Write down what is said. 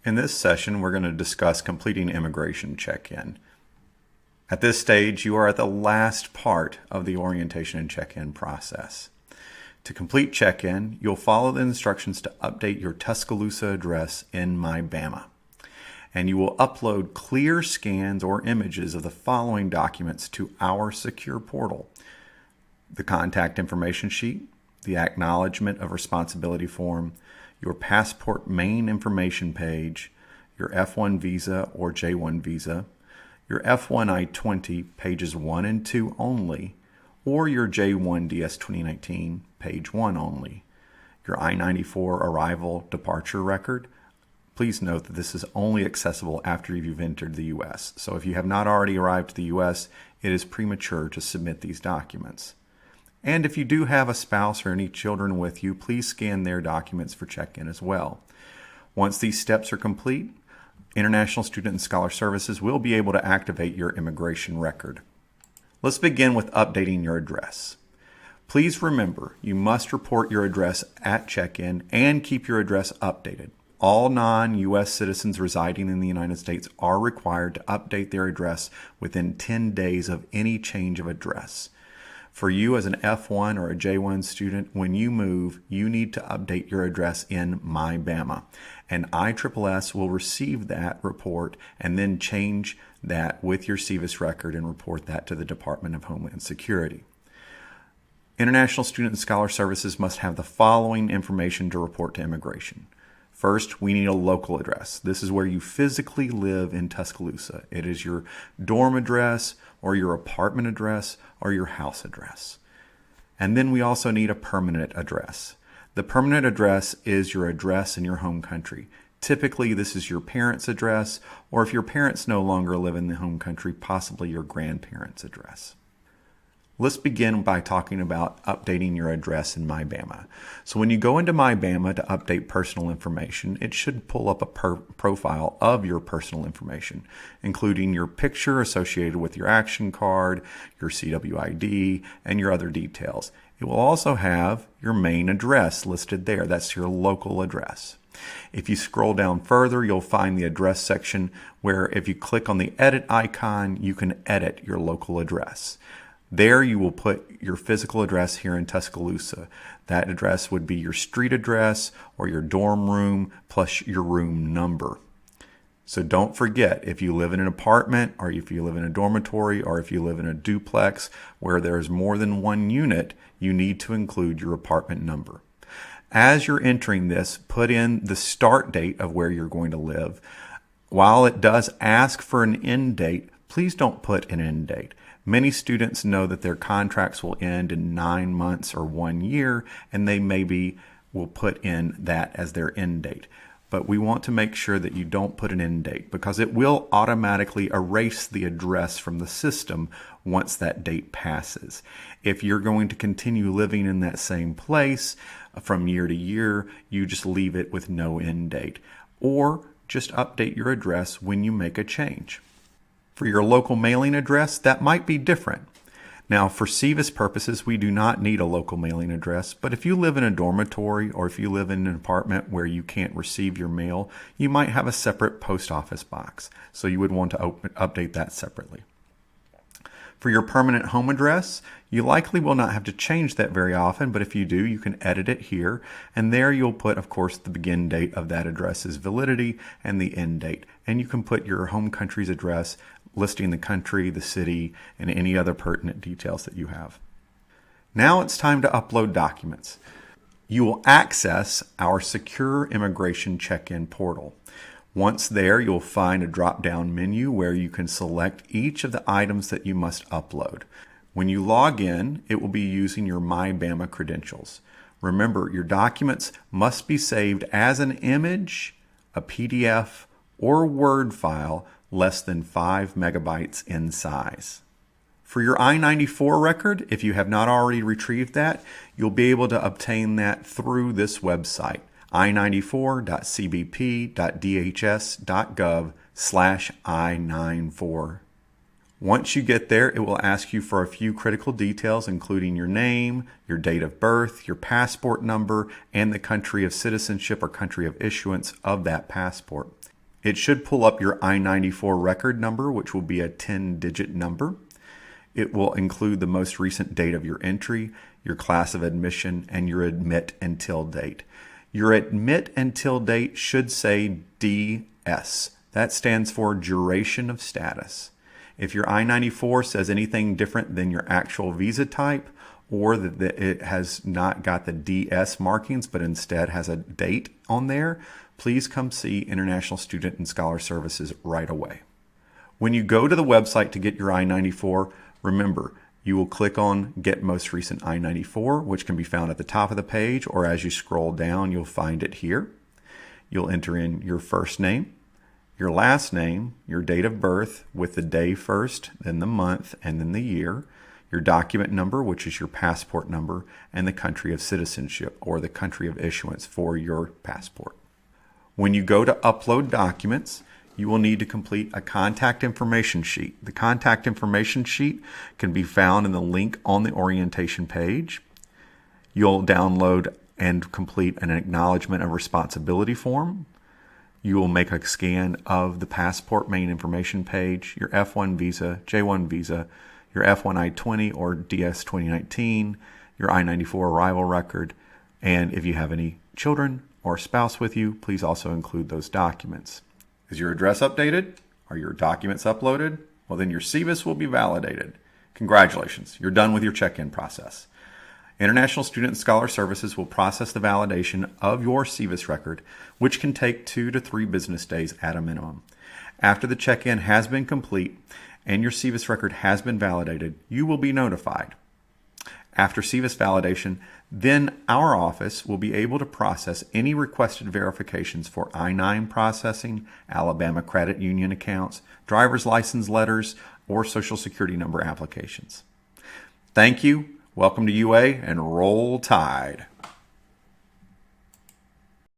In this session, we're going to discuss completing immigration check-in. At this stage, you are at the last part of the orientation and check-in process. To complete check-in, you'll follow the instructions to update your Tuscaloosa address in MyBama. And you will upload clear scans or images of the following documents to our secure portal: the contact information sheet, the Acknowledgement of Responsibility form, your passport main information page, your F1 visa or J1 visa, your F1 I-20 pages 1 and 2 only, or your J1 DS 2019 page 1 only, your I-94 arrival departure record. Please note that this is only accessible after you've entered the U.S. So if you have not already arrived to the U.S., it is premature to submit these documents. And if you do have a spouse or any children with you, please scan their documents for check-in as well. Once these steps are complete, International Student and Scholar Services will be able to activate your immigration record. Let's begin with updating your address. Please remember, you must report your address at check-in and keep your address updated. All non-U.S. citizens residing in the United States are required to update their address within 10 days of any change of address. For you as an F1 or a J1 student, when you move, you need to update your address in MyBama. And ISSS will receive that report and then change that with your SEVIS record and report that to the Department of Homeland Security. International Student and Scholar Services must have the following information to report to immigration. First, we need a local address. This is where you physically live in Tuscaloosa. It is your dorm address or your apartment address or your house address. And then we also need a permanent address. The permanent address is your address in your home country. Typically, this is your parents' address, or if your parents no longer live in the home country, possibly your grandparents' address. Let's begin by talking about updating your address in MyBama. So when you go into MyBama to update personal information, it should pull up a profile of your personal information, including your picture associated with your action card, your CWID, and your other details. It will also have your main address listed there. That's your local address. If you scroll down further, you'll find the address section where if you click on the edit icon, you can edit your local address. There you will put your physical address here in Tuscaloosa. That address would be your street address or your dorm room plus your room number. So don't forget, if you live in an apartment or if you live in a dormitory or if you live in a duplex where there's more than one unit, you need to include your apartment number. As you're entering this, put in the start date of where you're going to live. While it does ask for an end date, please don't put an end date. Many students know that their contracts will end in 9 months or 1 year, and they maybe will put in that as their end date. But we want to make sure that you don't put an end date because it will automatically erase the address from the system once that date passes. If you're going to continue living in that same place from year to year, you just leave it with no end date. Or just update your address when you make a change. For your local mailing address, that might be different. Now, for SEVIS purposes, we do not need a local mailing address, but if you live in a dormitory or if you live in an apartment where you can't receive your mail, you might have a separate post office box, so you would want to update that separately. For your permanent home address, you likely will not have to change that very often, but if you do, you can edit it here, and there you'll put, of course, the begin date of that address's validity and the end date, and you can put your home country's address listing the country, the city, and any other pertinent details that you have. Now it's time to upload documents. You will access our secure immigration check-in portal. Once there, you'll find a drop-down menu where you can select each of the items that you must upload. When you log in, it will be using your MyBama credentials. Remember, your documents must be saved as an image, a PDF, or Word file less than 5 megabytes in size. For your I-94 record, if you have not already retrieved that, you'll be able to obtain that through this website, i94.cbp.dhs.gov/I94. Once you get there, it will ask you for a few critical details, including your name, your date of birth, your passport number, and the country of citizenship or country of issuance of that passport. It should pull up your I-94 record number, which will be a 10-digit number. It will include the most recent date of your entry, your class of admission, and your admit until date. Your admit until date should say DS. That stands for duration of status. If your I-94 says anything different than your actual visa type, or that it has not got the DS markings but instead has a date on there, please come see International Student and Scholar Services right away. When you go to the website to get your I-94, remember, you will click on Get Most Recent I-94, which can be found at the top of the page, or as you scroll down, you'll find it here. You'll enter in your first name, your last name, your date of birth with the day first, then the month, and then the year, your document number, which is your passport number, and the country of citizenship or the country of issuance for your passport. When you go to upload documents, you will need to complete a contact information sheet. The contact information sheet can be found in the link on the orientation page. You'll download and complete an acknowledgement of responsibility form. You will make a scan of the passport main information page, your F1 visa, J1 visa, your F1 I-20 or DS 2019, your I-94 arrival record, and if you have any children or spouse with you, please also include those documents. Is your address updated? Are your documents uploaded? Well, then your SEVIS will be validated. Congratulations, you're done with your check-in process. International Student and Scholar Services will process the validation of your SEVIS record, which can take 2 to 3 business days at a minimum. After the check-in has been complete and your SEVIS record has been validated, you will be notified. After SEVIS validation, then our office will be able to process any requested verifications for I-9 processing, Alabama credit union accounts, driver's license letters, or Social Security number applications. Thank you. Welcome to UA, and roll tide.